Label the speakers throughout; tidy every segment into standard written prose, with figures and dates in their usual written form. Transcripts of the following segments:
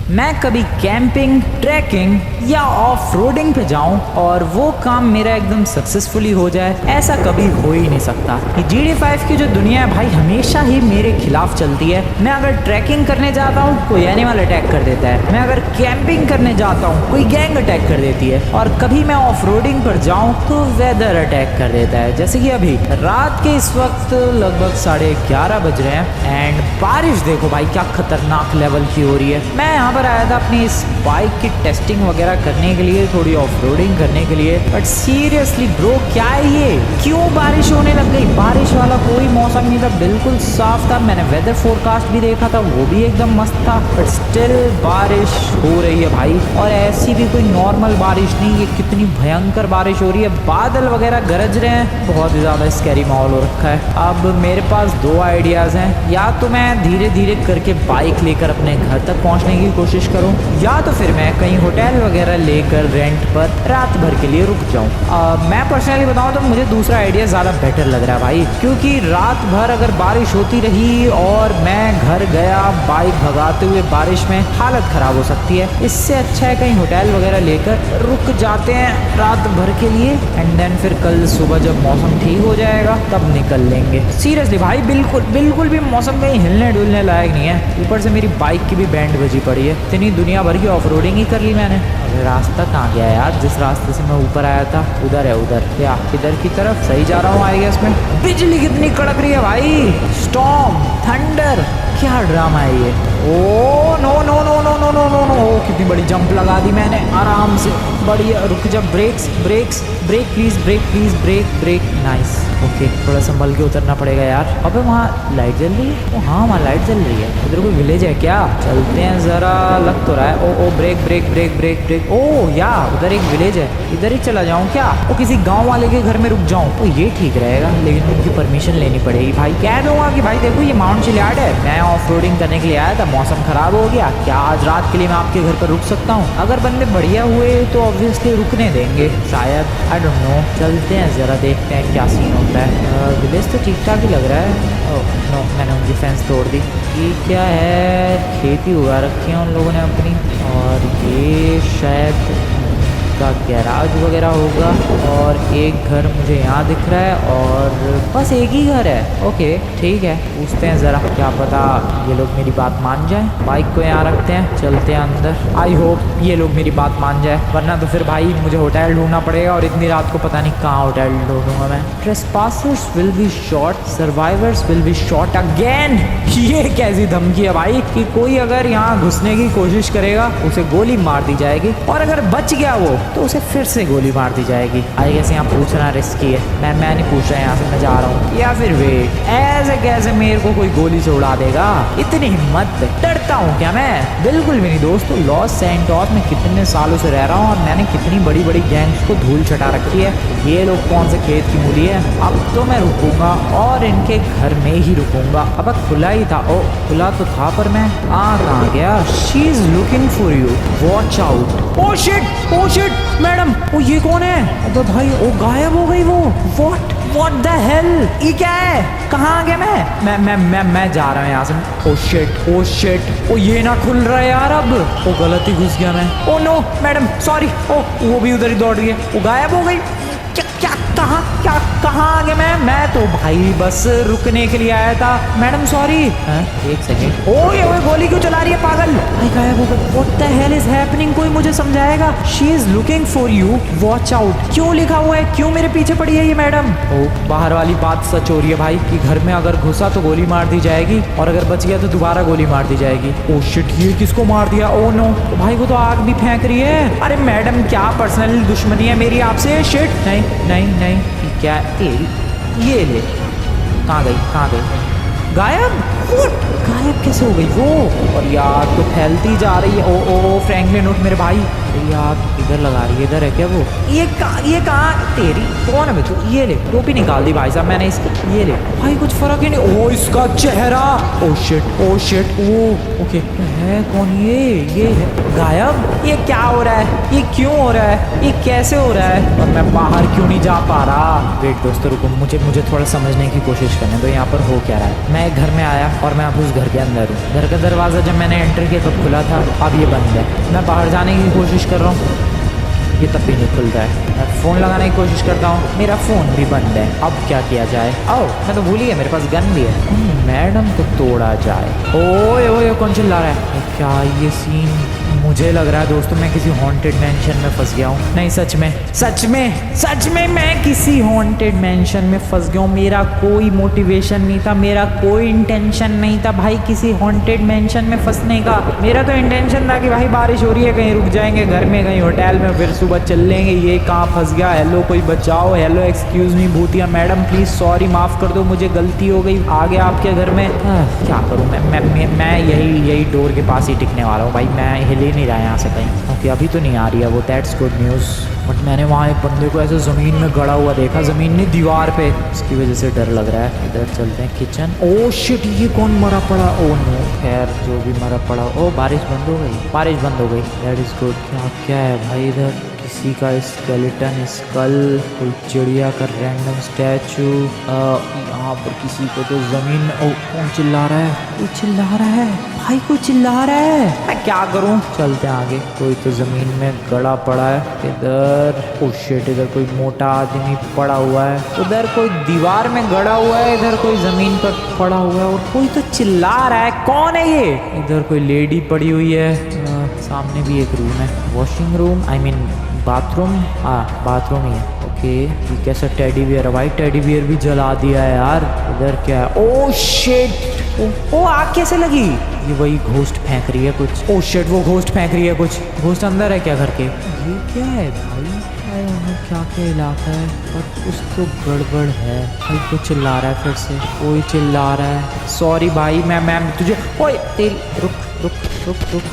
Speaker 1: मैं कभी camping, trekking या ऑफ रोडिंग पे जाऊं और वो काम मेरा एकदम सक्सेसफुली हो जाए, ऐसा कभी हो ही नहीं सकता। ये GTA 5 की जो दुनिया है भाई हमेशा ही मेरे खिलाफ चलती है। मैं अगर ट्रैकिंग करने जाता हूँ कोई एनिमल अटैक कर देता है, मैं अगर कैंपिंग करने जाता हूँ कोई गैंग अटैक कर देती है, और कभी मैं ऑफ रोडिंग पर जाऊँ तो वेदर अटैक कर देता है। जैसे कि अभी रात के इस वक्त लगभग 11:30 बज रहे हैं एंड बारिश देखो भाई क्या खतरनाक लेवल की हो रही है। मैं यहाँ पर आया था अपनी इस बाइक की टेस्टिंग वगैरह करने के लिए, थोड़ी ऑफ रोडिंग करने के लिए, बट सीरियसली ब्रो क्या है ये, क्यों बारिश होने लग गई? बारिश वाला कोई मौसम नहीं था, बिल्कुल साफ था। मैंने वेदर फोरकास्ट भी देखा था, वो भी एकदम मस्त था, बट स्टिल बारिश हो रही है भाई। और ऐसी भी कोई नॉर्मल बारिश नहीं, ये कितनी भयंकर बारिश हो रही है। बादल वगैरह गरज रहे हैं, बहुत ही ज़्यादा स्कैरी माहौल हो रखा है। अब मेरे पास दो आइडियाज़ हैं, या तो मैं धीरे धीरे करके बाइक लेकर अपने घर तक पहुंचने की कोशिश करूं, या तो फिर मैं कहीं होटल वगैरह लेकर रेंट पर रात भर के लिए रुक जाऊं। मैं पर्सनली बताऊं तो मुझे दूसरा आइडिया ज़्यादा बेटर लग रहा है भाई, क्योंकि रात भर अगर बारिश होती रही और मैं घर गया बाइक भगाते हुए बारिश में, हालत ख़राब हो सकती है। इससे अच्छा है कहीं होटल वगैरह लेकर रुक जाते हैं रात भर के लिए, एंड देन फिर कल सुबह जब मौसम ठीक हो जाएगा तब निकल लेंगे। सीरियसली भाई बिल्कुल भी मौसम कहीं हिलने डुलने लायक नहीं है। ऊपर से मेरी बाइक की भी बैंड बजी पड़ी है, इतनी दुनिया भर की ऑफ रोडिंग ही कर ली मैंने। अरे रास्ता कहाँ गया यार? जिस रास्ते से मैं ऊपर आया था उधर है, उधर या इधर की तरफ सही जा रहा हूँ आई गेस में। बिजली कितनी कड़क रही है भाई, स्टॉर्म, थंडर, क्या ड्रामा है ये। Oh no no no no no no no no, कितनी बड़ी जंप लगा दी मैंने आराम से। बढ़िया, रुक जा, break please, break, nice. Okay, थोड़ा संभल के उतरना पड़ेगा यार। अबे वहाँ लाइट जल रही है? हाँ वहाँ लाइट जल रही है। उधर कोई विलेज है क्या? चलते हैं जरा, लग तो रहा है। ओ ब्रेक। ओ या उधर एक विलेज है, इधर ही चला जाऊँ क्या? वो किसी गाँव वाले के घर में रुक जाऊँ तो ये ठीक रहेगा, लेकिन उनकी परमिशन लेनी पड़ेगी भाई। कह दूंगा कि भाई देखो ये माउंट चिलियाड है, मैं ऑफ रोडिंग करने के लिए आया था, मौसम खराब हो गया, क्या आज रात के लिए मैं आपके घर पर रुक सकता हूँ? अगर बंदे बढ़िया हुए तो ऑब्वियसली रुकने देंगे शायद, आई डोंट नो। चलते हैं जरा, देखते हैं क्या सीन होता है। विलेज तो ठीक ठाक ही लग रहा है। ओह नो, मैंने उनकी फेंस तोड़ दी। ये क्या है? खेती उगा रखी है उन लोगों ने अपनी, और ये शायद का गैराज वगैरह होगा, और एक घर मुझे यहाँ दिख रहा है और बस एक ही घर है। ओके ठीक है, पूछते हैं ज़रा, क्या पता ये लोग मेरी बात मान जाए। बाइक को यहाँ रखते हैं, चलते हैं अंदर। आई होप ये लोग मेरी बात मान जाए, वरना तो फिर भाई मुझे होटल ढूंढना पड़ेगा, और इतनी रात को पता नहीं कहाँ होटल ढूंढूंगा मैं। Trespassers will be shot, survivors will be shot again. ये कैसी धमकी है भाई कि कोई अगर यहाँ घुसने की कोशिश करेगा उसे गोली मार दी जाएगी, और अगर बच गया वो तो उसे फिर से गोली मार दी जाएगी। आई गेस यहाँ पूछना रिस्की है। मैं नहीं पूछ रहा यहाँ से, मैं जा रहा हूँ। या फिर वेट, ऐसे कैसे मेरे को कोई गोली से उड़ा देगा? इतनी हिम्मत, डरता हूँ क्या मैं? बिल्कुल भी नहीं दोस्तों। लॉस सैंटोस में कितने सालों से रह रहा हूँ और मैंने कितनी बड़ी बड़ी गैंग्स को धूल चटा रखी है। ये लोग कौन से खेत की मूली है? अब तो मैं रुकूंगा और इनके घर में ही रुकूंगा। अब खुला ही था। ओ खुला तो था, पर मैं कहाँ गया? She is looking for you, watch out. Oh shit madam, oh ये कौन है? अबे भाई ओ गायब हो गई वो। व्हाट द हेल, ये क्या है? कहाँ आ गया मैं जा रहा हूँ यहाँ से। ओ शिट, ओ ये ना खुल रहा है यार। अब ओ गलती घुस गया मैं। Oh no madam sorry. Oh वो भी उधर ही दौड़ रही है, वो गायब हो गई। कहाँ आ गया मैं तो भाई बस रुकने के लिए आया था। Madam sorry. एक सेकेंड। ओ ये गोली क्यों चला रही है पागल? भाई गायब हो गई। What the hell is happening? कोई मुझे समझाएगा? She is looking for you, watch out. क्यों लिखा हुआ है? क्यों मेरे पीछे पड़ी है ये मैडम? ओ बाहर वाली बात सच हो रही है भाई कि घर में अगर घुसा तो गोली मार दी जाएगी, और अगर बच गया तो दोबारा गोली मार दी जाएगी। ओ शिट, ये किसको मार दिया? ओ नो, भाई वो तो आग भी फेंक रही है। अरे मैडम क्या पर्सनल दुश्मनी है मेरी आपसे? शिट, नहीं क्या तेरी, ये ले। कहाँ गई? गायब? गायब कैसे हो गई वो? और यार तो फैलती जा रही है। ओ फ्रैंकलिन उठ मेरे भाई। यार इधर लगा रही है, इधर है क्या वो? ये कहाँ तेरी? कौन है मैं? तू ये ले, टोपी निकाल दी भाई साहब मैंने इसकी। ये ले भाई, कुछ फर्क ही नहीं। ओ इसका चेहरा, ओ शिट, ओ ओके है कौन ये है गायब। ये क्या हो रहा है? ये क्यों हो रहा है? ये कैसे हो रहा है? और मैं बाहर क्यों नहीं जा पा रहा? वेट दोस्तों रुको, मुझे थोड़ा समझने की कोशिश करने दो यहाँ पर हो क्या रहा है। मैं घर में आया, और मैं अब उस घर के अंदर हूँ। घर का दरवाज़ा जब मैंने एंटर किया तब खुला था, अब ये बंद है। मैं बाहर जाने की कोशिश कर रहा हूँ, ये तब भी नहीं खुल रहा है। मैं फ़ोन लगाने की कोशिश करता हूँ, मेरा फ़ोन भी बंद है। अब क्या किया जाए? आओ, मैं तो भूल ही गया मेरे पास गन भी है। मैडम को तोड़ा जाए। ओए ओए कौन चिल्ला रहा है? क्या ये सीन? मुझे लग रहा है दोस्तों मैं किसी हॉन्टेड मैंशन में फंस गया हूँ। नहीं, सच में मैं किसी हॉन्टेड मैंशन में फंस गया हूँ। मेरा कोई मोटिवेशन नहीं था, मेरा कोई इंटेंशन नहीं था भाई किसी हॉन्टेड मैंशन में फंसने का। मेरा तो इंटेंशन था कि भाई बारिश हो रही है, कहीं रुक जाएंगे घर में, कहीं होटल में, फिर सुबह चल लेंगे। ये कहाँ फंस गया? हेलो कोई बचाओ, हेलो एक्सक्यूज मी भूतिया मैडम प्लीज़, सॉरी माफ़ कर दो, मुझे गलती हो गई, आ गया आपके घर में। क्या करूँ मैं यही डोर के पास ही टिकने वाला हूँ भाई। मैं हिले नहीं रहा यहाँ से कहीं, क्योंकि अभी तो नहीं आ रही है वो। That's good news. बट मैंने वहाँ एक बंदे को ऐसे ज़मीन में गड़ा हुआ देखा, ज़मीन नहीं दीवार पे, उसकी वजह से डर लग रहा है। इधर चलते हैं किचन। ओह शिट, ये कौन मरा पड़ा? ओह नो, खैर जो भी मरा पड़ा। ओह बारिश बंद हो गई, दैट इज़ गुड। क्या है भाई इधर? किसी का स्केलेटन, स्कल, कोई चिड़िया का रैंडम स्टैचू। यहाँ पर किसी को तो ज़मीन में। ओह कौन चिल्ला रहा है? कोई चिल्ला रहा है भाई, कोई चिल्ला रहा है। मैं क्या करूँ? चलते हैं आगे। कोई तो ज़मीन में गड़ा पड़ा है। इधर ओह शिट, इधर कोई मोटा आदमी पड़ा हुआ है। उधर कोई दीवार में गड़ा हुआ है, इधर कोई ज़मीन पर पड़ा हुआ है, और कोई तो चिल्ला रहा है। कौन है ये? इधर कोई लेडी पड़ी हुई है। सामने भी एक रूम है, washing room, I mean bathroom. Bathroom ही है। ओके, ये कैसा टेडी बियर है भाई? टेडी बियर भी जला दिया है यार। इधर क्या है? ओह शिट, ओ आग कैसे लगी? ये वही घोस्ट फेंक रही है कुछ। ओह शिट, वो घोस्ट फेंक रही है कुछ। घोस्ट अंदर है क्या घर के? ये क्या है भाई? क्या इलाका है, पर कुछ तो गड़बड़ है भाई। कोई चिल्ला रहा है फिर से, कोई चिल्ला रहा है। सॉरी भाई, मैं तुझे। ओए तेल, रुक।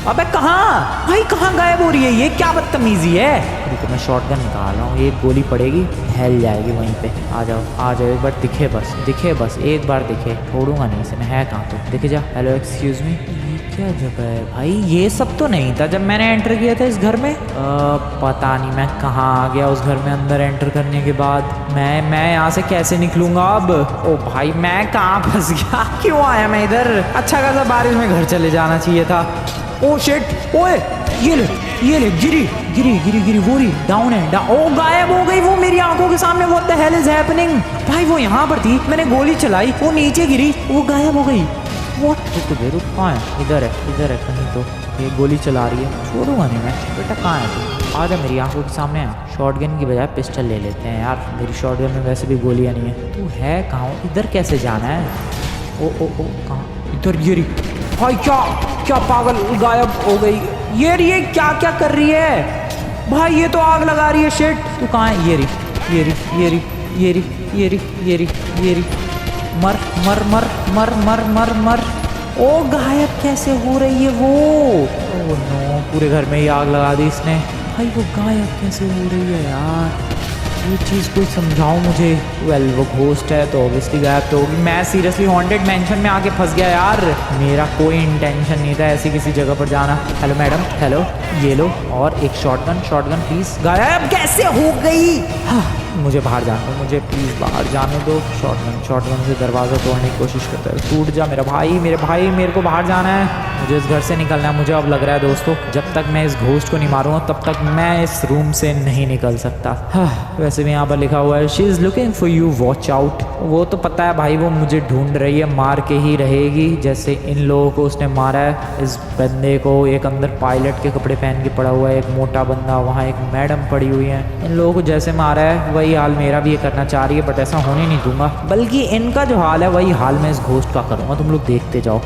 Speaker 1: अबे कहाँ भाई, कहाँ गायब हो रही है? ये क्या बदतमीजी है? रुको मैं शॉटगन निकाल रहा हूँ, एक गोली पड़ेगी, हेल जाएगी वहीं पे। आ जाओ एक बार, दिखे बस एक बार दिखे, छोड़ूंगा नहीं इसे मैं। है कहाँ तो? दिखे जा। हेलो एक्सक्यूज मी, ये क्या जगह है भाई? ये सब तो नहीं था जब मैंने एंटर किया था इस घर में। पता नहीं मैं कहाँ आ गया उस घर में। अंदर एंटर करने के बाद मैं यहाँ से कैसे निकलूंगा अब? ओ भाई मैं कहाँ फंस गया? क्यों आया मैं इधर? अच्छा खासा बारिश में घर चले जाना चाहिए था। ओ शिट, ओए ये ले, गिरी वो रही, डाउन है। ओ गायब हो गई वो मेरी आंखों के सामने। What the hell is happening भाई? वो यहाँ पर थी, मैंने गोली चलाई, वो नीचे गिरी, वो गायब हो गई। रुक कहाँ है? इधर है कहीं तो। ये गोली चला रही है, छोड़ूंगा नहीं मैं। बेटा कहाँ है तू? आ जा मेरी आंखों के सामने आ। शॉटगन की बजाय पिस्टल ले लेते हैं यार, मेरी शॉटगन में वैसे भी गोलियाँ नहीं है। तू है कहाँ? इधर कैसे जाना है? ओ कहाँ? इधर गिरी भाई। क्या पागल, गायब हो गई। ये क्या कर रही है भाई? ये तो आग लगा रही है। शिट, तू कहाँ है? ये रही। मर। ओ गायब कैसे हो रही है वो? ओ नो, पूरे घर में ही आग लगा दी इसने भाई। वो गायब कैसे हो रही है यार? ये चीज़ कोई समझाओ मुझे। वेल वो घोस्ट है तो ऑब्वियसली गायब तो होगी। मैं सीरियसली हॉन्टेड मैंशन में आके फंस गया यार। मेरा कोई इंटेंशन नहीं था ऐसी किसी जगह पर जाना। हेलो मैडम, हेलो, ये लो, और एक शॉटगन प्लीज़। गायब कैसे हो गई? हाँ, मुझे बाहर जाने दो, मुझे प्लीज़ बाहर जाने दो। शॉटगन से दरवाज़ा तोड़ने की कोशिश करता है। टूट जा मेरे भाई, मेरे को बाहर जाना है, मुझे इस घर से निकलना है। मुझे अब लग रहा है दोस्तों, जब तक मैं इस घोस्ट को नहीं मारूंगा तब तक मैं इस रूम से नहीं निकल सकता। वैसे भी यहाँ पर लिखा हुआ है she is looking for you, watch out. वो तो पता है भाई, वो मुझे ढूंढ रही है, मार के ही रहेगी। जैसे इन लोगों को उसने मारा है, इस बंदे को। एक अंदर पायलट के कपड़े पहन के पड़ा हुआ है, एक मोटा बंदा, वहाँ एक मैडम पड़ी हुई है। इन लोगों को जैसे मारा है वही हाल मेरा भी ये करना चाह रही है, बट ऐसा होने नहीं दूंगा। बल्कि इनका जो हाल है वही हाल मैं इस घोस्ट का करूँगा। तुम लोग देखते जाओ।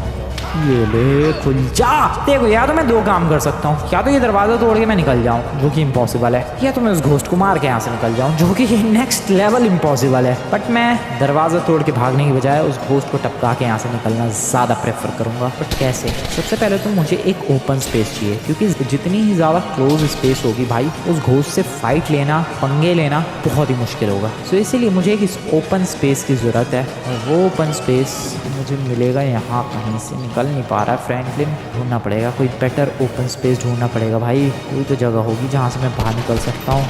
Speaker 1: ये ले खुल जा। देखो, या तो मैं दो काम कर सकता हूँ, या तो ये दरवाज़ा तोड़ के मैं निकल जाऊँ, जो कि इम्पॉसिबल है, या तो मैं उस घोस्ट को मार के यहाँ से निकल जाऊँ, जो कि नेक्स्ट लेवल इम्पॉसिबल है। बट मैं दरवाज़ा तोड़ के भागने की बजाय उस घोस्ट को टपका के यहाँ से निकलना ज़्यादा प्रेफर करूँगा। बट कैसे? सबसे पहले तो मुझे एक ओपन स्पेस चाहिए, क्योंकि जितनी ही ज़्यादा क्लोज स्पेस होगी भाई, उस घोस्ट से फाइट लेना, पंगे लेना बहुत ही मुश्किल होगा। सो इसीलिए मुझे एक इस ओपन स्पेस की ज़रूरत है, और वो ओपन स्पेस मुझे मिलेगा यहाँ कहीं से। निकल नहीं पा रहा है फ्रैंकलिन, ढूंढना पड़ेगा कोई बेटर ओपन स्पेस, ढूंढना पड़ेगा भाई। कोई तो जगह होगी जहाँ से मैं बाहर निकल सकता हूँ।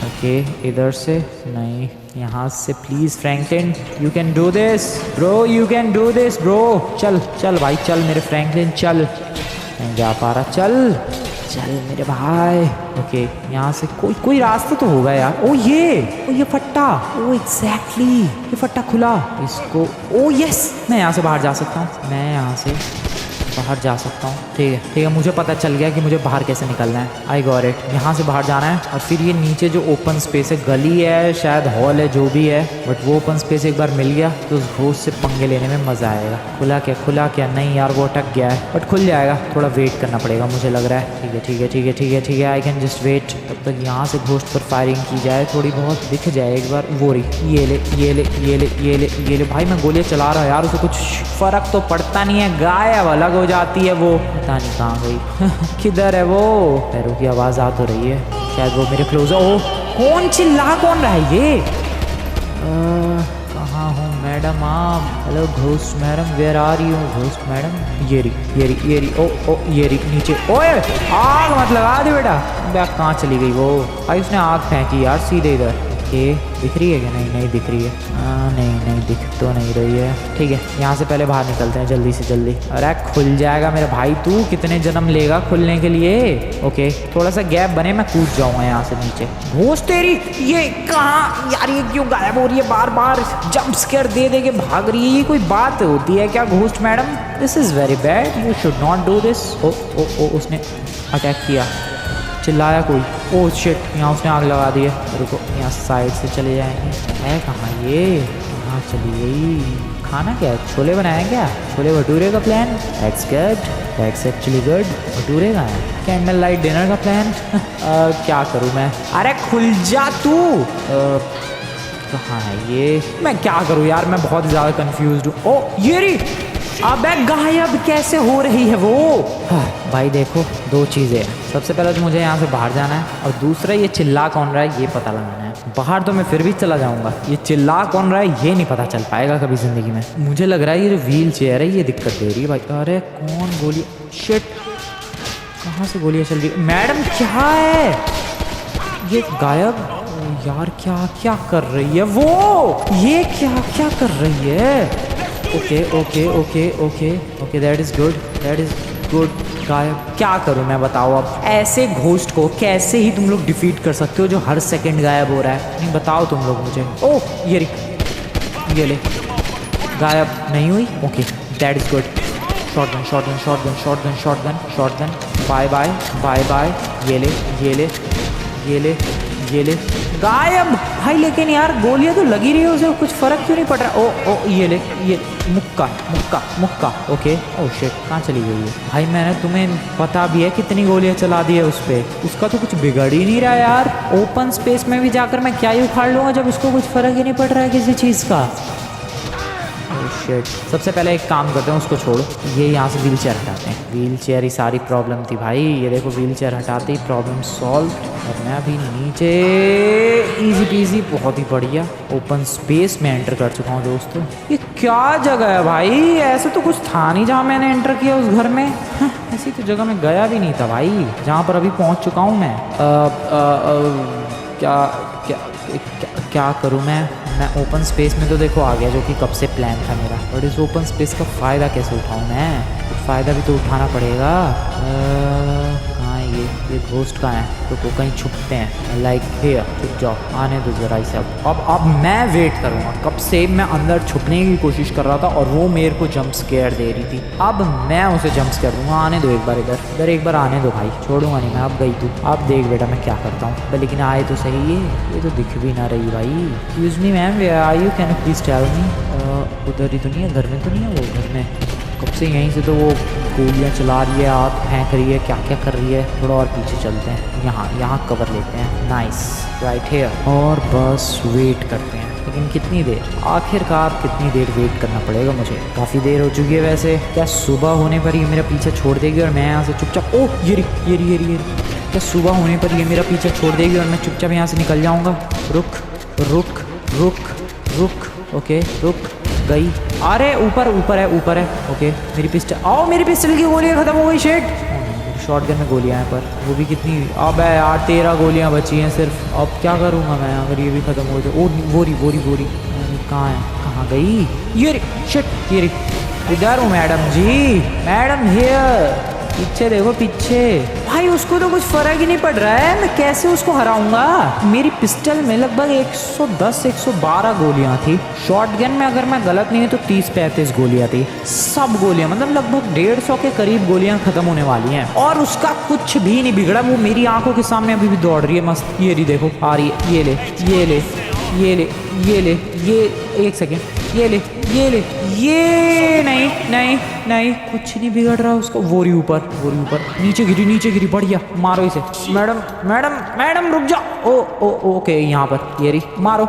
Speaker 1: ओके, इधर से नहीं, यहाँ से please Franklin, you can do this bro, you can do this bro. चल चल भाई चल मेरे फ्रैंकलिन चल, नहीं जा पा रहा, चल चल मेरे भाई। ओके यहाँ से कोई रास्ता तो होगा यार। ओ ये फट्टा, ओ एग्जैक्टली ये फट्टा खुला, इसको ओ यस मैं यहाँ से बाहर जा सकता हूँ, मैं यहाँ से बाहर जा सकता हूँ। ठीक है मुझे पता चल गया कि मुझे बाहर कैसे निकलना है। आई गॉट इट, यहाँ से बाहर जाना है और फिर ये नीचे जो ओपन स्पेस है, गली है शायद, हॉल है, जो भी है, बट वो ओपन स्पेस एक बार मिल गया तो उस घोस्ट से पंगे लेने में मज़ा आएगा। खुला क्या नहीं यार वो अटक गया है, बट खुल जाएगा, थोड़ा वेट करना पड़ेगा मुझे लग रहा है। ठीक है आई कैन जस्ट वेट। तब तक यहाँ से घोस्ट पर फायरिंग की जाए, थोड़ी बहुत दिख जाए एक बार। वो रही, ये ले भाई, मैं गोलियाँ चला रहा हूँ यार, उसे कुछ फ़र्क तो पड़ता नहीं है, गायब अलग हो जाती है वो, पता नहीं कहाँ गई। किधर है वो? पैरों की आवाज़ आ तो रही है, शायद वो मेरे क्लोज। ओ कौन चिल्ला कौन रहा है ये? कहाँ हो मैडम आप? Hello ghost madam, where are you ghost madam? ये रही ओ ये रही नीचे। ओए आग मत लगा दे बेटा। बैग कहाँ चली गई वो? भाई उसने आग फेंकी यार सीधे इधर। ओके दिख रही है क्या? नहीं दिख रही है। नहीं दिख तो नहीं रही है। ठीक है यहाँ से पहले बाहर निकलते हैं जल्दी से जल्दी। अरे खुल जाएगा मेरे भाई, तू कितने जन्म लेगा खुलने के लिए? ओके थोड़ा सा गैप बने, मैं कूद जाऊंगा यहाँ से नीचे। घोस्ट तेरी ये कहाँ यार, ये क्यों गायब हो रही है बार बार? जंप स्केयर दे के भाग रही है, ये कोई बात होती है क्या ghost madam? This is very bad, you should not do this. Oh उसने अटैक किया, चिल्लाया कोई। ओह शिट, यहाँ उसने आग लगा दी है। रुको यहाँ साइड से चले जाएंगे। है कहाँ ये? कहाँ चली गई? खाना क्या है? छोले बनाया क्या? छोले भटूरे का plan? That's actually good. Bhature का है? कैंडल लाइट डिनर का प्लान? क्या करूँ मैं? अरे खुल जा तू। कहाँ है ये? मैं क्या करूँ यार, मैं बहुत ज़्यादा कंफ्यूज हूँ। ओ ये रही, अबे गायब कैसे हो रही है वो? भाई देखो दो चीज़ें हैं, सबसे पहले तो मुझे यहाँ से बाहर जाना है और दूसरा ये चिल्ला कौन रहा है ये पता लगाना है। बाहर तो मैं फिर भी चला जाऊँगा, ये चिल्ला कौन रहा है ये नहीं पता चल पाएगा कभी ज़िंदगी में। मुझे लग रहा है ये जो व्हील चेयर है ये दिक्कत दे रही है भाई। अरे कौन गोली? शिट कहाँ से गोलियाँ चल रही? मैडम क्या है ये? गायब यार, क्या कर रही है वो? ये क्या कर रही है? Okay that is good. गायब क्या करूं मैं बताओ अब? ऐसे घोस्ट को कैसे ही तुम लोग डिफीट कर सकते हो जो हर सेकंड गायब हो रहा है? नहीं बताओ तुम लोग मुझे। ओह ये ले, गायब नहीं हुई। Okay that is good. Shotgun bye. ये ले गायब भाई। लेकिन यार गोलियां तो लगी रही है उसे, कुछ फर्क क्यों नहीं पड़ रहा? ओ ये मुक्का। ओके ओ शिट कहाँ चली गई है भाई? मैंने तुम्हें पता भी है कितनी गोलियां चला दी है उस पर, उसका तो कुछ बिगड़ ही नहीं रहा यार। ओपन स्पेस में भी जाकर मैं क्या ही उखाड़ लूँगा जब उसको कुछ फर्क ही नहीं पड़ रहा है किसी चीज़ का। शिट सबसे पहले एक काम करते हैं, उसको छोड़ो, ये यहाँ से व्हील चेयर हटाते हैं। व्हील चेयर ही सारी प्रॉब्लम थी भाई। ये देखो व्हील चेयर हटाते ही प्रॉब्लम सॉल्व। और मैं अभी नीचे इजी पीजी, बहुत ही बढ़िया ओपन स्पेस में एंटर कर चुका हूँ दोस्तों। ये क्या जगह है भाई? ऐसे तो कुछ था नहीं जहाँ मैंने एंटर किया उस घर में। ऐसी तो जगह में गया भी नहीं था भाई जहाँ पर अभी पहुँच चुका हूँ मैं। क्या करूँ मैं ओपन स्पेस में तो देखो आ गया, जो कि कब से प्लान था मेरा, बट इस ओपन स्पेस का फ़ायदा कैसे उठाऊँ मैं? कुछ फ़ायदा भी तो उठाना पड़ेगा। कहाँ है ये घोस्ट कहाँ है? तो कहीं छुपते हैं, लाइक हियर। छुप जाओ, आने दो जरा इसे। अब मैं वेट करूँगा, कब से मैं अंदर छुपने की कोशिश कर रहा था और वो मेरे को जंप स्केयर दे रही थी। अब मैं उसे जंप स्केयर दूँगा। आने दो एक बार इधर एक बार आने दो भाई, छोड़ूंगा नहीं मैं। अब गई तू, अब देख बेटा मैं क्या करता हूँ। लेकिन आए तो सही, ये तो दिख भी ना रही भाई। Excuse me ma'am, where are you? Can you please tell me? उधर ही तो नहीं है, घर में तो नहीं है वो? घर में कब से यहीं से तो वो गोलियाँ चला रही है, आग फेंक रही है, क्या कर रही है। थोड़ा और पीछे चलते हैं, यहाँ कवर लेते हैं। Nice, right here. और बस वेट करते हैं, लेकिन कितनी देर? आखिरकार कितनी देर वेट करना पड़ेगा मुझे? काफ़ी देर हो चुकी है वैसे। क्या सुबह होने पर ये मेरा पीछे छोड़ देगी और मैं यहाँ से चुपचाप? ओह ये रही। क्या सुबह होने पर ये मेरा पीछे छोड़ देगी और मैं चुपचाप यहाँ से निकल जाऊँगा? रुक। ओके रुक गई। अरे ऊपर है। ओके मेरी पिस्टल की गोलियाँ खत्म हो गई। शिट शॉटगन में गोलियां हैं पर वो भी कितनी। अब यार 13 गोलियां बची हैं सिर्फ। अब क्या करूँगा मैं अगर ये भी ख़त्म हो जाए। ओ बोरी कहाँ है, कहाँ गई ये शिट। ये इधर हूँ मैडम जी, मैडम हियर। पीछे देखो पीछे। भाई उसको तो कुछ फर्क ही नहीं पड़ रहा है, मैं कैसे उसको हराऊंगा। मेरी पिस्टल में लगभग 110-112 गोलियां थी। शॉटगन में अगर मैं गलत नहीं हूँ तो 30-35 गोलियां थी। सब गोलियां मतलब लगभग 150 के करीब गोलियां खत्म होने वाली हैं और उसका कुछ भी नहीं बिगड़ा। वो मेरी आंखों के सामने अभी भी दौड़ रही है मस्त। ये रही देखो आ रही है। ये ले एक सेकेंड। ये नहीं कुछ नहीं बिगड़ रहा उसका। वोरी ऊपर नीचे गिरी। बढ़िया मारो इसे। मैडम रुक जाओ। ओके यहाँ पर ये रही। मारो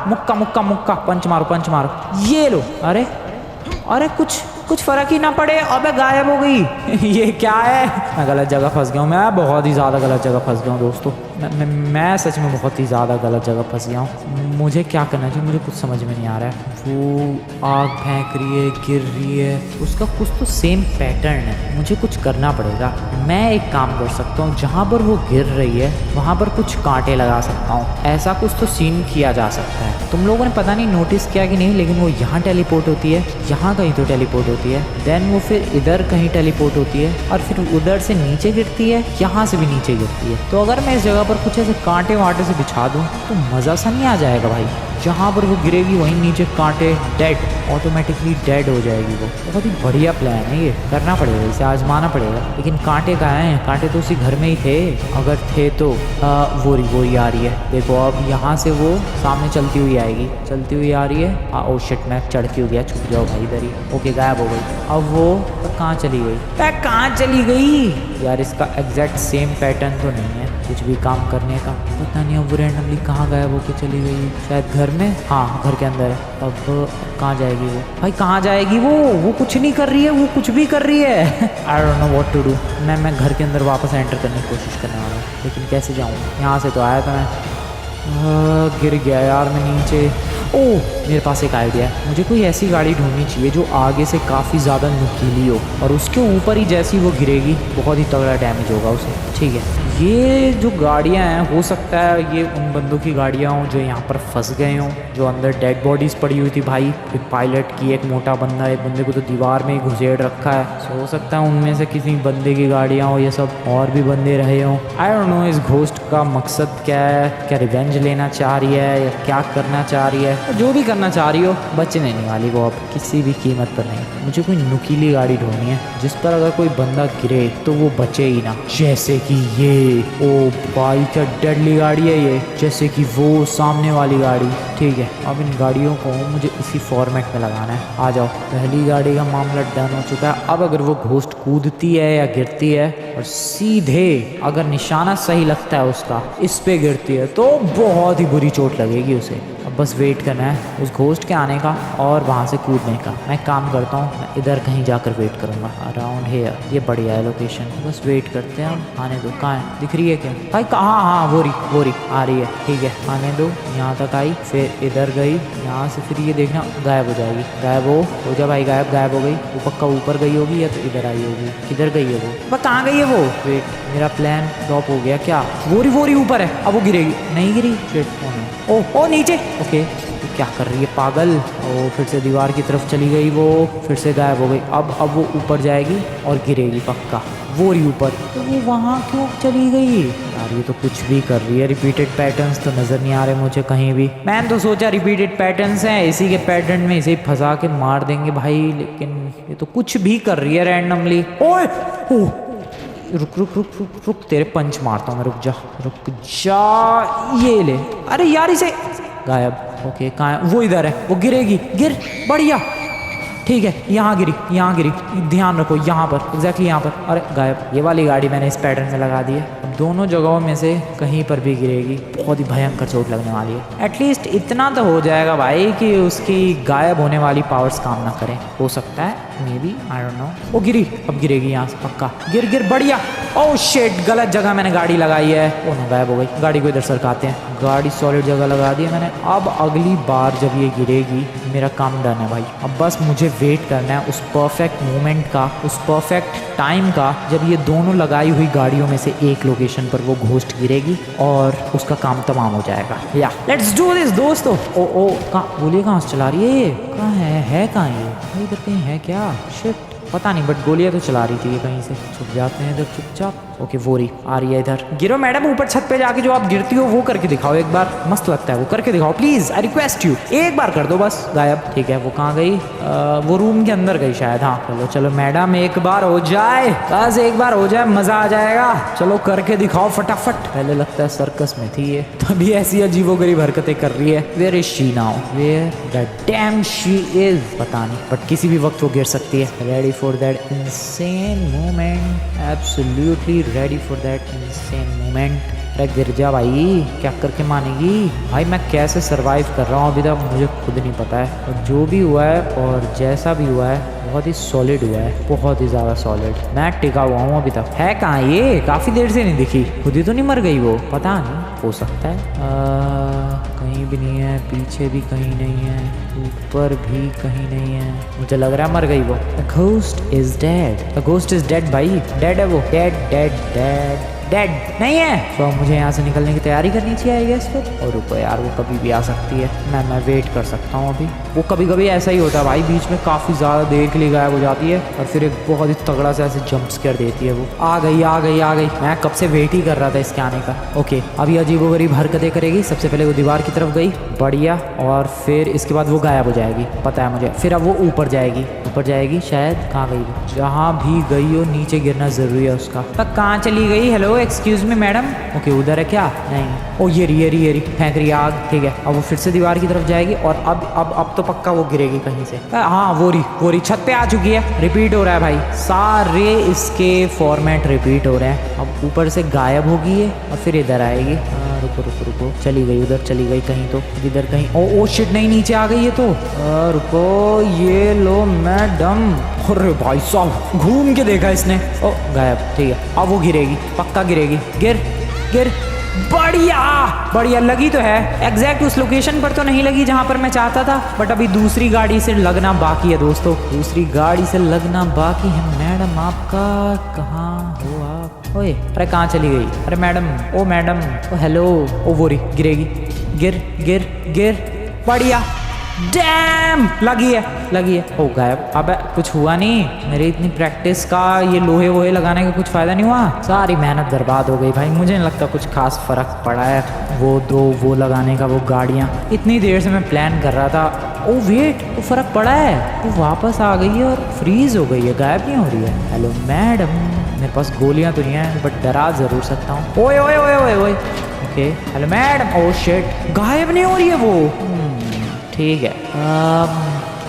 Speaker 1: मुक्का पंच मारो। ये लो। अरे कुछ फर्क ही ना पड़े। अबे गायब हो गई। ये क्या है। मैं गलत जगह फंस गया हूँ। मैं बहुत ही ज़्यादा गलत जगह फंस गया हूँ दोस्तों। मैं सच में बहुत ही ज़्यादा गलत जगह फंस गया हूँ। मुझे क्या करना चाहिए, मुझे कुछ समझ में नहीं आ रहा है। वो आग फेंक रही है, गिर रही है, उसका कुछ तो सेम पैटर्न है। मुझे कुछ करना पड़ेगा। मैं एक काम कर सकता हूँ, जहाँ पर वो गिर रही है वहाँ पर कुछ कांटे लगा सकता हूँ। ऐसा कुछ तो सीन किया जा सकता है। तुम लोगों ने पता नहीं नोटिस किया कि नहीं, लेकिन वो यहाँ टेलीपोर्ट होती है, यहाँ कहीं तो टेलीपोर्ट होती है, देन वो फिर इधर कहीं टेलीपोर्ट होती है और फिर उधर से नीचे गिरती है, यहाँ से भी नीचे गिरती है। तो अगर मैं इस जगह पर कुछ ऐसे कांटे वांटे से बिछा दूँ तो मज़ा सा नहीं आ जाएगा भाई। जहाँ पर वो गिरेगी वहीं नीचे कांटे, डेड, ऑटोमेटिकली डेड हो जाएगी वो। बहुत ही बढ़िया प्लान है ये, करना पड़ेगा, इसे आजमाना पड़ेगा। लेकिन कांटे कहाँ हैं? कांटे तो उसी घर में ही थे, अगर थे तो। वोरी आ रही है देखो। अब यहाँ से वो सामने चलती हुई आएगी, चलती हुई आ रही है। ओ शिट, मैं चढ़ के हो गया, छुप जाओ भाई इधर ही। ओके गायब हो गई। अब वो कहाँ चली गई? कहाँ चली गई यार? इसका एग्जैक्ट सेम पैटर्न तो नहीं है कुछ भी काम करने का। पता नहीं अब वो रैंडमली कहाँ गायब होके चली गई। शायद घर में, हाँ घर के अंदर है। अब कहाँ जाएगी वो भाई? कहाँ जाएगी वो कुछ नहीं कर रही है, वो कुछ भी कर रही है। I don't know what to do. मैं घर के अंदर वापस एंटर करने की कोशिश करने वाला हूँ, लेकिन कैसे जाऊँ? यहाँ से तो आया था मैं। गिर गया यार मैं नीचे। मेरे पास एक आइडिया है। मुझे कोई ऐसी गाड़ी ढूंढनी चाहिए जो आगे से काफ़ी ज़्यादा नुकीली हो और उसके ऊपर ही जैसी वो गिरेगी बहुत ही तगड़ा डैमेज होगा उसे। ठीक है, ये जो गाड़ियाँ हैं हो सकता है ये उन बंदों की गाड़ियाँ हों जो यहाँ पर फंस गए हों, जो अंदर डेड बॉडीज़ पड़ी हुई थी भाई। एक पायलट की, एक मोटा बंदा, एक बंदे को तो दीवार में ही घुसेड़ रखा है। हो सकता है उनमें से किसी बंदे की गाड़ियाँ हो ये सब, और भी बंदे रहे हों। आई डोंट नो इस घोस्ट का मकसद क्या है, क्या रिवेंज लेना चाह रही है या क्या करना चाह रही है। जो भी करना चाह रही हो, बचने नहीं वाली वो अब किसी भी कीमत पर नहीं। मुझे कोई नुकीली गाड़ी ढूंढनी है जिस पर अगर कोई बंदा गिरे तो वो बचे ही ना। जैसे कि ये, ओ भाई क्या डेडली गाड़ी है ये, जैसे कि वो सामने वाली गाड़ी। ठीक है, अब इन गाड़ियों को मुझे इसी फॉर्मेट में लगाना है। आ जाओ, पहली गाड़ी का मामला डन हो चुका है। अब अगर वो घोस्ट कूदती है या गिरती है और सीधे अगर निशाना सही लगता है उसका, इस पे गिरती है तो बहुत ही बुरी चोट लगेगी उसे। अब बस वेट करना है उस घोस्ट के आने का और वहाँ से कूदने का। मैं काम करता हूँ, मैं इधर कहीं जाकर वेट करूँगा अराउंड हेयर। ये बढ़िया है लोकेशन, बस वेट करते हैं। हम आने दो। कहाँ है? दिख रही है क्या भाई? कहाँ? हाँ वोरी आ रही है। ठीक है, आने दो। यहाँ तक आई, फिर इधर गई, यहाँ से फिर ये देखना गायब हो जाएगी। गायब हो जा भाई, गायब हो गई। वो पक्का ऊपर गई होगी या तो इधर आई होगी। किधर गई है वो? कहाँ गई है वो? वेट, मेरा प्लान ड्रॉप हो गया क्या? वोरी ऊपर है, अब वो गिरेगी। नहीं गिरी। ओ नीचे। ओके, तो क्या कर रही है पागल? ओ फिर से दीवार की तरफ चली गई वो, फिर से गायब हो गई। अब वो ऊपर जाएगी और गिरेगी पक्का। वो रही ऊपर, तो वो वहाँ क्यों चली गई यार? ये तो कुछ भी कर रही है। रिपीटेड पैटर्न्स तो नज़र नहीं आ रहे मुझे कहीं भी। मैंने तो सोचा रिपीटेड पैटर्न्स हैं, इसी के पैटर्न में इसे फंसा के मार देंगे भाई, लेकिन ये तो कुछ भी कर रही है रैंडमली। ओए रुक, तेरे पंच मारता हूँ मैं। रुक जा। ये ले। अरे यार इसे गायब। ओके, कहाँ है वो? इधर है, वो गिरेगी। गिर, बढ़िया। ठीक है, यहाँ गिरी। ध्यान रखो यहाँ पर, एग्जैक्टली यहाँ पर। अरे गायब। ये वाली गाड़ी मैंने इस पैटर्न में लगा दी है। अब दोनों जगहों में से कहीं पर भी गिरेगी, बहुत ही भयंकर चोट लगने वाली है। एटलीस्ट इतना तो हो जाएगा भाई कि उसकी गायब होने वाली पावर्स काम ना करें। हो सकता है, may be, I don't no. वो गिरी, अब गिरेगी यहाँ से पक्का। गिर, बढ़िया। ओह शिट, गलत जगह मैंने गाड़ी लगाई है। ओ नो, गायब हो गई। गाड़ी को इधर सरकाते हैं। गाड़ी सॉलिड जगह लगा दी है मैंने। अब अगली बार जब ये गिरेगी मेरा काम डन है भाई। अब बस मुझे वेट करना है उस परफेक्ट मोमेंट का, उस परफेक्ट टाइम का, जब ये दोनों लगाई हुई गाड़ियों में से एक लोकेशन पर वो घोस्ट गिरेगी और उसका काम तमाम हो जाएगा। या लेट्स डू दिस दोस्तों। ओ कहाँ गोली कहाँ से चला रही है ये? कहाँ है कहाँ ये? इधर कहीं है क्या? शिट पता नहीं, बट गोलियां तो चला रही थी ये कहीं से। छुप जाते हैं इधर चुपचाप। ओके वो रही आ रही है इधर। गिरो मैडम ऊपर छत पे जाके जो आप गिरती हो वो करके दिखाओ एक बार, मस्त लगता है वो करके दिखाओ प्लीज, आई रिक्वेस्ट यू। एक बार कर दो बस। गायब। ठीक है वो कहाँ गई? वो रूम के अंदर गई शायद। हाँ चलो चलो मैडम एक बार हो जाए, बस एक बार हो जाए, मजा आ जाएगा। चलो करके दिखाओ फटाफट। पहले लगता है सर्कस में थी ये, तभी ऐसी अजीबोगरीब हरकतें कर रही है। Where is she now? Where the damn she is? पता नहीं, बट किसी भी वक्त वो गिर सकती है। Ready for that insane moment, absolutely ready for that insane moment. अरे गिर जा भाई, क्या करके मानेगी भाई? मैं कैसे सरवाइव कर रहा हूँ अभी तक मुझे खुद नहीं पता है। और जो भी हुआ है और जैसा भी हुआ है बहुत ही सॉलिड हुआ है, बहुत ही ज़्यादा सॉलिड। मैं टिका हुआ हूँ अभी तक। है कहाँ ये? काफ़ी देर से नहीं दिखी। खुद ही तो नहीं मर गई वो? पता नहीं, हो सकता है। कहीं भी नहीं है, पीछे भी कहीं नहीं है, ऊपर भी कहीं नहीं है। मुझे लग रहा है मर गई वो। The ghost is dead. The ghost is dead भाई, डेड है वो। डेड डेड डेड डेड नहीं है। तो मुझे यहाँ से निकलने की तैयारी करनी चाहिए आई गेस फिर। और रुको यार, वो कभी भी आ सकती है। मैं वेट कर सकता हूँ अभी। वो कभी कभी ऐसा ही होता है भाई, बीच में काफ़ी ज़्यादा देर के लिए गायब हो जाती है और फिर एक बहुत ही तगड़ा से ऐसे जंप स्केयर देती है वो। आ गई आ गई आ गई। मैं कब से वेट ही कर रहा था इसके आने का। ओके अभी अजीबोगरीब हरकतें करेगी। सबसे पहले वो दीवार की तरफ गई, बढ़िया, और फिर इसके बाद वो गायब हो जाएगी, पता है मुझे। फिर अब वो ऊपर जाएगी, ऊपर जाएगी शायद। कहाँ गई वो? जहाँ भी गई हो नीचे गिरना ज़रूरी है उसका। तक कहाँ चली गई? Hello excuse me madam. Okay उधर है क्या? नहीं। ओ ये रही फेंक रही आग। ठीक है अब वो फिर से दीवार की तरफ जाएगी और अब तो पक्का वो गिरेगी कहीं से। हाँ वो रही छत पे आ चुकी है। रिपीट हो रहा है भाई, सारे इसके फॉर्मेट रिपीट हो रहे हैं। अब ऊपर से गायब होगी है और फिर इधर आएगी। रुको रुको रुको, चली गई उधर, चली गई कहीं तो, इधर कहीं। ओ शिट नहीं, नीचे आ गई है तो। रुको ये लो मैडम। अरे भाई साहब घूम के देखा इसने। ओ गायब। ठीक है अब वो गिरेगी, पक्का गिरेगी। गिर गिर। बढ़िया बढ़िया, लगी तो है। एग्जैक्ट उस लोकेशन पर तो नहीं लगी जहां पर मैं चाहता था, बट अभी दूसरी गाड़ी से लगना बाकी है दोस्तों। दूसरी गाड़ी से लगना बाकी है। मैडम आपका कहाँ हो आप? ओए अरे कहाँ चली गई? अरे मैडम, ओ मैडम, ओ हेलो। ओ वो रही, गिरेगी। गिर गिर गिर। बढ़िया, डैम लगी है। ओ गायब। अब कुछ हुआ नहीं। मेरी इतनी प्रैक्टिस का ये लोहे वोहे लगाने का कुछ फ़ायदा नहीं हुआ। सारी मेहनत बर्बाद हो गई भाई। मुझे नहीं लगता कुछ खास फ़र्क पड़ा है वो लगाने का, वो गाड़ियाँ। इतनी देर से मैं प्लान कर रहा था। ओ वेट, वो फ़र्क पड़ा है। वो वापस आ गई है और फ्रीज़ हो गई है, गायब नहीं हो रही है। हेलो मैडम, मेरे पास गोलियाँ तो नहीं हैं बट डरा ज़रूर सकता हूँ। ओए ओए ओए ओए ओए। Okay hello madam. Oh shit, गायब नहीं हो रही है वो। ठीक है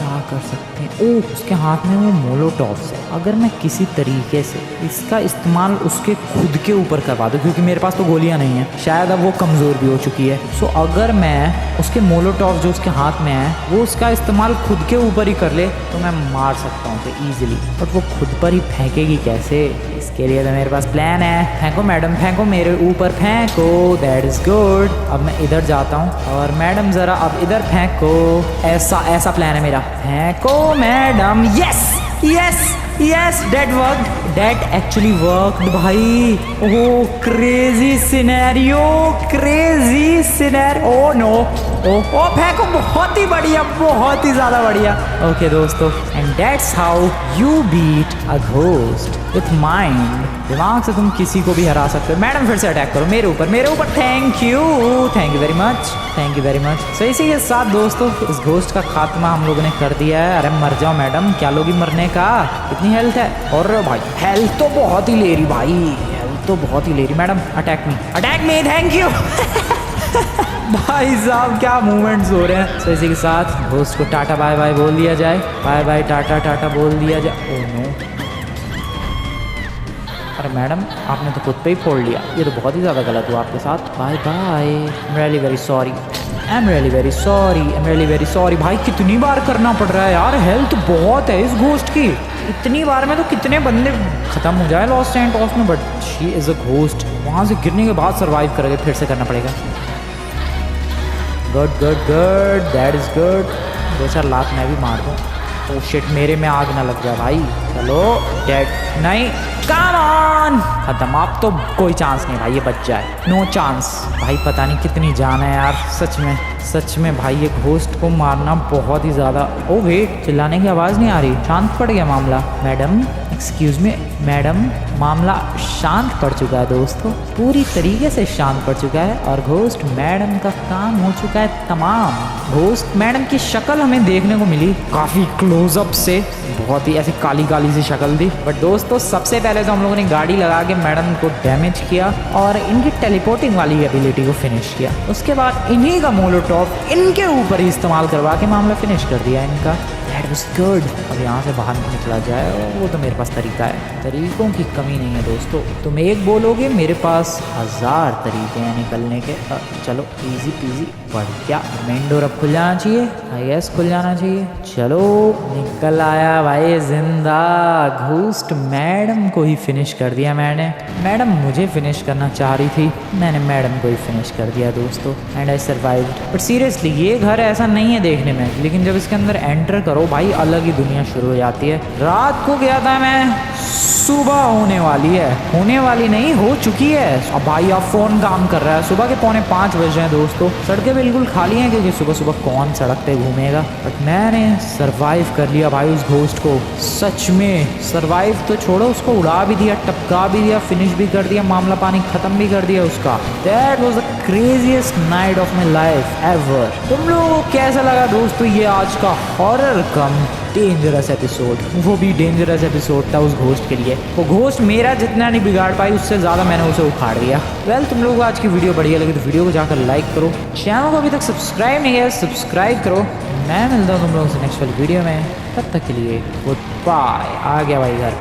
Speaker 1: क्या कर सकते हैं? ओह उसके हाथ में वो मोलोटॉव्स है। अगर मैं किसी तरीके से इसका इस्तेमाल उसके खुद के ऊपर करवा दूँ, क्योंकि मेरे पास तो गोलियां नहीं हैं, शायद अब वो कमज़ोर भी हो चुकी है। सो अगर मैं उसके मोलोटॉव्स जो उसके हाथ में है वो उसका इस्तेमाल खुद के ऊपर ही कर ले तो मैं मार सकता हूँ उसे ईजिली। बट वो खुद पर ही फेंकेगी कैसे? इसके लिए तो मेरे पास प्लान है। फेंको मैडम, फेंको मेरे ऊपर, फेंको। That is good. अब मैं इधर जाता हूँ और मैडम ज़रा अब इधर फेंको। ऐसा प्लान है मेरा। फेंको madam. Yes yes yes, that work, that actually worked भाई। Oh crazy scenario, crazy scenario. Oh no, oh फेंको। बहुत ही बढ़िया, बहुत ही ज़्यादा बढ़िया। ओके दोस्तों, and that's how you beat a ghost with mind. दिमाग से तुम किसी को भी हरा सकते हो। मैडम फिर से अटैक करो मेरे ऊपर, मेरे ऊपर। Thank you very much, thank you very much. So इसी के साथ दोस्तों इस घोस्ट का खात्मा हम लोगों ने कर दिया है। अरे मर जाओ मैडम, क्या लोगी मरने का? इतनी हेल्थ है। और भाई हेल्थ तो बहुत ही ले रही भाई, हेल्थ तो बहुत ही ले रही। Madam attack me, thank you. भाई साहब क्या मूवमेंट्स हो रहे हैं। सो इसी के साथ घोस्ट को टाटा बाय बाय बोल दिया जाए। बाय बाय टाटा टाटा बोल दिया जाए। ओह नो, अरे मैडम आपने तो खुद पे ही फोड़ लिया। ये तो बहुत ही ज़्यादा गलत हुआ आपके साथ। Bye bye, I am really very sorry, I am really very sorry, I am really very sorry. भाई कितनी बार करना पड़ रहा है यार, हेल्थ बहुत है इस घोस्ट की। इतनी बार में तो कितने बंदे ख़त्म हो जाए लॉस्ट सैंटोस में, but she is a ghost. वहाँ से गिरने के बाद सर्वाइव करेंगे, फिर से करना पड़ेगा। Good good good, that is good. 2-4 लात मैं भी मार दूँ। ओ शिट, मेरे में आग ना लग जाए भाई। चलो डेड नहीं, कम ऑन, खत्म। आप तो कोई चांस नहीं भाई, ये बच जाए, नो चांस भाई। पता नहीं कितनी जान है यार, सच में भाई ये घोस्ट को मारना बहुत ही ज़्यादा। ओ वेट, चिल्लाने की आवाज़ नहीं आ रही, शांत पड़ गया मामला। मैडम एक्सक्यूज मी मैडम, मामला शांत पड़ चुका है दोस्तों, पूरी तरीके से शांत पड़ चुका है और घोस्ट मैडम का काम हो चुका है तमाम। घोस्ट मैडम की शक्ल हमें देखने को मिली काफ़ी क्लोजअप से, बहुत ही ऐसी काली काली सी शक्ल थी। बट दोस्तों सबसे पहले तो हम लोगों ने गाड़ी लगा के मैडम को डैमेज किया और इनकी टेलीपोर्टिंग वाली एबिलिटी को फिनिश किया। उसके बाद इन्हीं का मोलोटॉप इनके ऊपर ही इस्तेमाल करवा के मामला फिनिश कर दिया इनका। That was good. अब यहाँ से बाहर निकला जाए, वो तो मेरे पास तरीका है, तरीकों की कमी नहीं है दोस्तों। तुम एक बोलोगे, मेरे पास 1000 तरीके हैं निकलने के। चलो इजी पीजी, बढ़िया। मेन डोर अब खुल जाना चाहिए, आई गेस खुल जाना चाहिए। चलो निकल आया भाई जिंदा। घोस्ट मैडम को ही फिनिश कर दिया मैंने। मैडम मुझे फिनिश करना चाह रही थी, मैंने मैडम को ही फिनिश कर दिया दोस्तों, and I survived. But seriously ये घर ऐसा नहीं है देखने में, लेकिन जब इसके अंदर एंटर करो भाई, अलग ही दुनिया शुरू हो जाती है। रात को गया था मैं, सुबह होने वाली है, होने वाली नहीं हो चुकी है। अब भाई अब फोन काम कर रहा है, सुबह के 4:45 बज रहे हैं दोस्तों। सड़कें बिल्कुल खाली हैं क्योंकि सुबह सुबह कौन सड़क पे घूमेगा। बट मैंने सरवाइव कर लिया भाई उस घोस्ट को, सच में सरवाइव तो छोड़ो, उसको उड़ा भी दिया, टपका भी दिया, फिनिश भी कर दिया, मामला पानी खत्म भी कर दिया उसका। That was the craziest night of my life ever. तुम लोगों को कैसा लगा दोस्तों ये आज का हॉरर कम डेंजरस एपिसोड? वो भी डेंजरस एपिसोड था उस घोस्ट के लिए। वो घोस्ट मेरा जितना नहीं बिगाड़ पाई, उससे ज़्यादा मैंने उसे उखाड़ दिया। वेल तुम लोगों को आज की वीडियो बढ़िया लगी तो वीडियो को जाकर लाइक करो, चैनल को अभी तक सब्सक्राइब नहीं किया सब्सक्राइब करो। मैं मिलता हूँ तुम लोगों से नेक्स्ट वाली वीडियो में, तब तक के लिए गुड बाय। आ गया भाई घर।